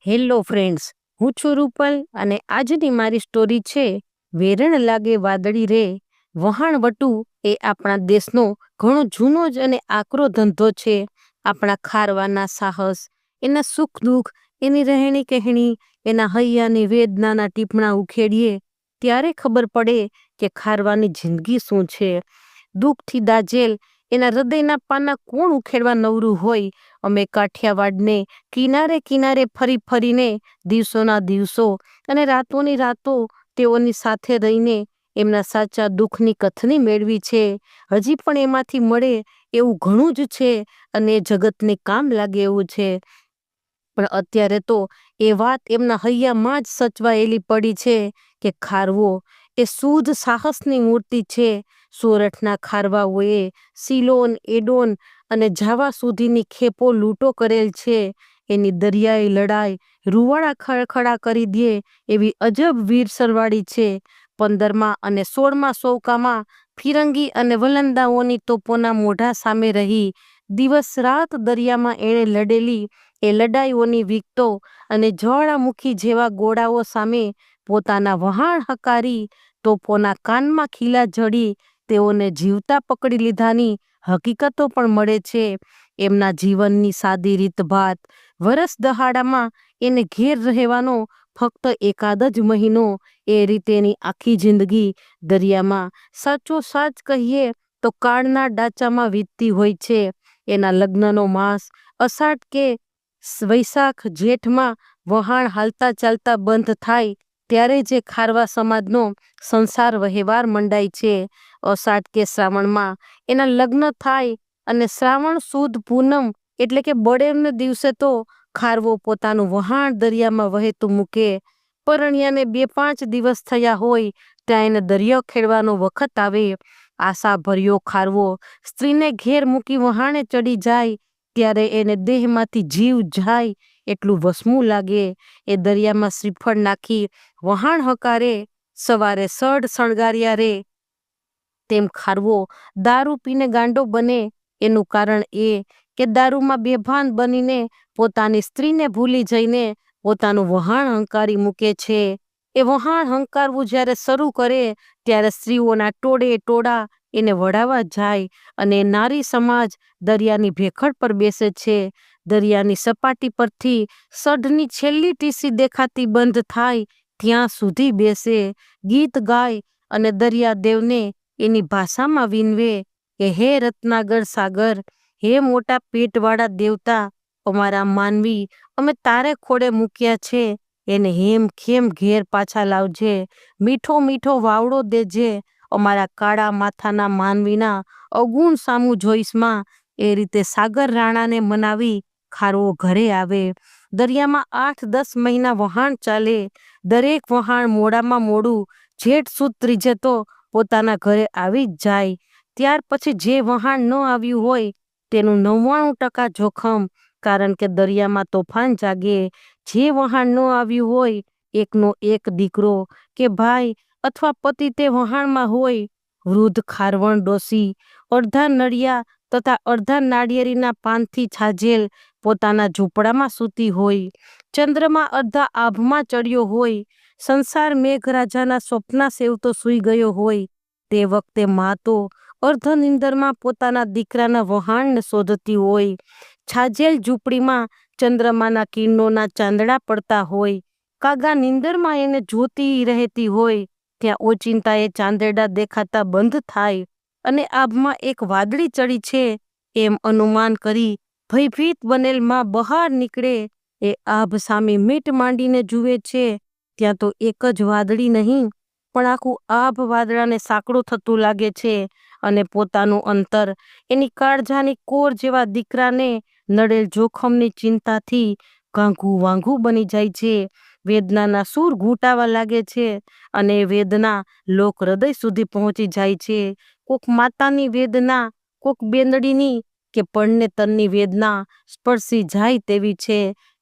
Hello friends, હું છું રૂપલ અને આજની મારી સ્ટોરી છે વેરણ લાગે વાદળી રે. વહાણવટુ એ આપણા દેશનો ઘણો જૂનો જ અને આકરો ધંધો છે. આપણા ખારવાના સાહસ, એના સુખ દુઃખ, એની રહેણી કહેણી, એના હૈયાની વેદનાના ટીપણા ઉખેડીએ ત્યારે ખબર પડે કે ખારવાની જિંદગી શું છે. દુઃખથી દાજેલ એના હૃદયના પાના કોણ ઉખેડવા નવરું હોય. અમે કાઠિયાવાડને કિનારે કિનારે ફરી ફરીને દિવસોના દિવસો અને રાતોની રાતો તેઓની સાથે રહીને એમના સાચા દુઃખની કથની મેળવી છે. હજી પણ એમાંથી મળે એવું ઘણું જ છે અને જગતને કામ લાગે એવું છે. પણ અત્યારે તો એ વાત એમના હૈયામાં જ સચવાયેલી પડી છે કે ખારવો એ શુદ્ધ સાહસની મૂર્તિ છે. સોરઠના ખારવાઓએ સિલોન, એડોન અને જાવા સુધીની ખેપો લૂંટો કરેલ છે. એની દરિયાઈ લડાઈ રૂવાડા ખળખળા કરી દે એવી અજબ વીર સરવાળી છે. 15મા અને 16મા સૌકામાં ફિરંગી અને વલંદાઓની તોપોના મોઢા સામે રહી દિવસ રાત દરિયામાં એણે લડેલી એ લડાઈઓની વિગતો અને જ્વાળામુખી જેવા ગોળાઓ સામે પોતાના વહાણ હકારી તોપોના કાનમાં ખીલા જડી તેઓને જીવતા પકડી લીધાની હકીકતો પણ મળે છે. એમના જીવનની સાદી રીતભાત, વરસ દહાડામાં એને ઘેર રહેવાનો ફક્ત એકાદ જ મહિનો, એ રીતેની આખી જિંદગી દરિયામાં સાચો સાચ કહીએ તો કાળના ડાચામાં વીતતી હોય છે. એના લગ્નનો માસ અષાઢ કે વૈશાખ જેઠમાં વહાણ હાલતા ચાલતા બંધ થાય ત્યારે જે ખારવા સમાજનો સંસાર વહેવાર મંડાય છે. અષાઢ કે શ્રાવણમાં એના લગ્ન થાય અને શ્રાવણ સુદ પૂનમ એટલે કે બળેવને દિવસે તો ખારવો પોતાનું વહાણ દરિયામાં વહેતું મૂકે. પરણ્યાને 2-5 દિવસ થયા હોય ત્યાં એને દરિયો ખેડવાનો વખત આવે. આશા ભર્યો ખારવો સ્ત્રીને ઘેર મૂકી વહાણે ચડી જાય ત્યારે એને દેહમાંથી જીવ જાય એટલું વસમું લાગે. એ દરિયામાં શ્રીફળ નાખી વહાણ હકારે, સવારે સઢ શણગાર્યા રે. તેમ ખારવો દારૂ પીને ગાંડો બને એનું કારણ એ કે દારૂમાં બેભાન બનીને પોતાની સ્ત્રીને ભૂલી જઈને પોતાનું વહાણ હંકારી મૂકે છે. એ વહાણ હંકારવું જ્યારે શરૂ કરે ત્યારે સ્ત્રીઓના ટોળે ટોળા એને વળાવવા જાય અને નારી સમાજ દરિયાની ભેખડ પર બેસે છે. દરિયાની સપાટી પરથી સઢની છેલ્લી ટીસી દેખાતી બંધ થાય ત્યાં સુધી બેસે, ગીત ગાય અને દરિયાદેવને એની ભાષામાં વિનવે કે હે રત્નાગર સાગર, હે મોટા પેટવાળા દેવતા, અમારા માનવી અમે તારે ખોડે મૂક્યા છે, એને હેમ ખેમ ઘેર પાછા લાવજે, મીઠો મીઠો વાવડો દેજે, અમારા કાળા માથાના માનવીના અવગુણ સામું જોઈશમાં. એ રીતે સાગર રાણાને મનાવી ખારવો ઘરે આવે. દરિયામાં 8-10 મહિના વહાણ ચાલે. દરેક વહાણ મોડામાં મોડું જેઠ સુદ ત્રીજે તો પોતાના ઘરે આવી જ જાય. ત્યાર પછી જે વહાણ ન આવ્યું હોય તેનું 99% જોખમ, કારણ કે દરિયામાં તોફાન જાગે. જે વહાણ ન આવ્યું હોય એકનો એક દીકરો કે ભાઈ અથવા પતિ તે વહાણમાં હોય. વૃદ્ધ ખારવણ ડોસી અડધા નળિયા તથા અડધા નાળિયેરીના પાનથી છાજેલ પોતાના ઝૂંપડામાં સૂતી હોય. ચંદ્રમાં અડધા આભમાં ચડ્યો હોય. સંસાર મેઘરાજાના સ્વપ્ના સેવતો સૂઈ ગયો હોય. તે વખતે મા તો અર્ધનિંદરમાં પોતાના દીકરાના વહાણને શોધતી હોય. છાજેલ ઝૂંપડીમાં ચંદ્રમાના કિરણોના ચાંદડા પડતા હોય. કાગા નીંદરમાં એને જોતી રહેતી હોય. ત્યાં ઓચિંતા એ ચાંદડા દેખાતા બંધ થાય અને આભમાં એક વાદળી ચડી છે એમ અનુમાન કરી ભયભીત બનેલ માં બહાર નીકળે. એ આભ સામે મીટ માંડીને જુએ છે ત્યાં તો એક જ વાદળી નહીં પણ આખું આભ વાદળાને સાંકડું થતું લાગે છે અને પોતાનું અંતર એની કાળજાની કોર જેવા દીકરાને નડેલ જોખમની ચિંતાથી ઘાંઘું વાંઘું બની જાય છે. વેદનાના સૂર ઘૂંટાવા લાગે છે અને વેદના લોક હૃદય સુધી પહોંચી જાય છે. કોક માતાની વેદના, કોક બેંદડીની કે પડને તનની વેદના સ્પર્શી જાય તેવી છે.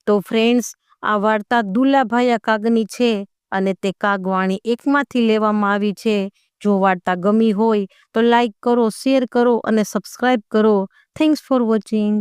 તો ફ્રેન્ડ્સ, આ વાર્તા દુલાભાયા કાગની છે અને તે કાગવાણી એકમાંથી લેવામાં આવી છે. જો વાર્તા ગમી હોય તો લાઈક કરો, શેર કરો અને સબસ્ક્રાઈબ કરો. Thanks for watching.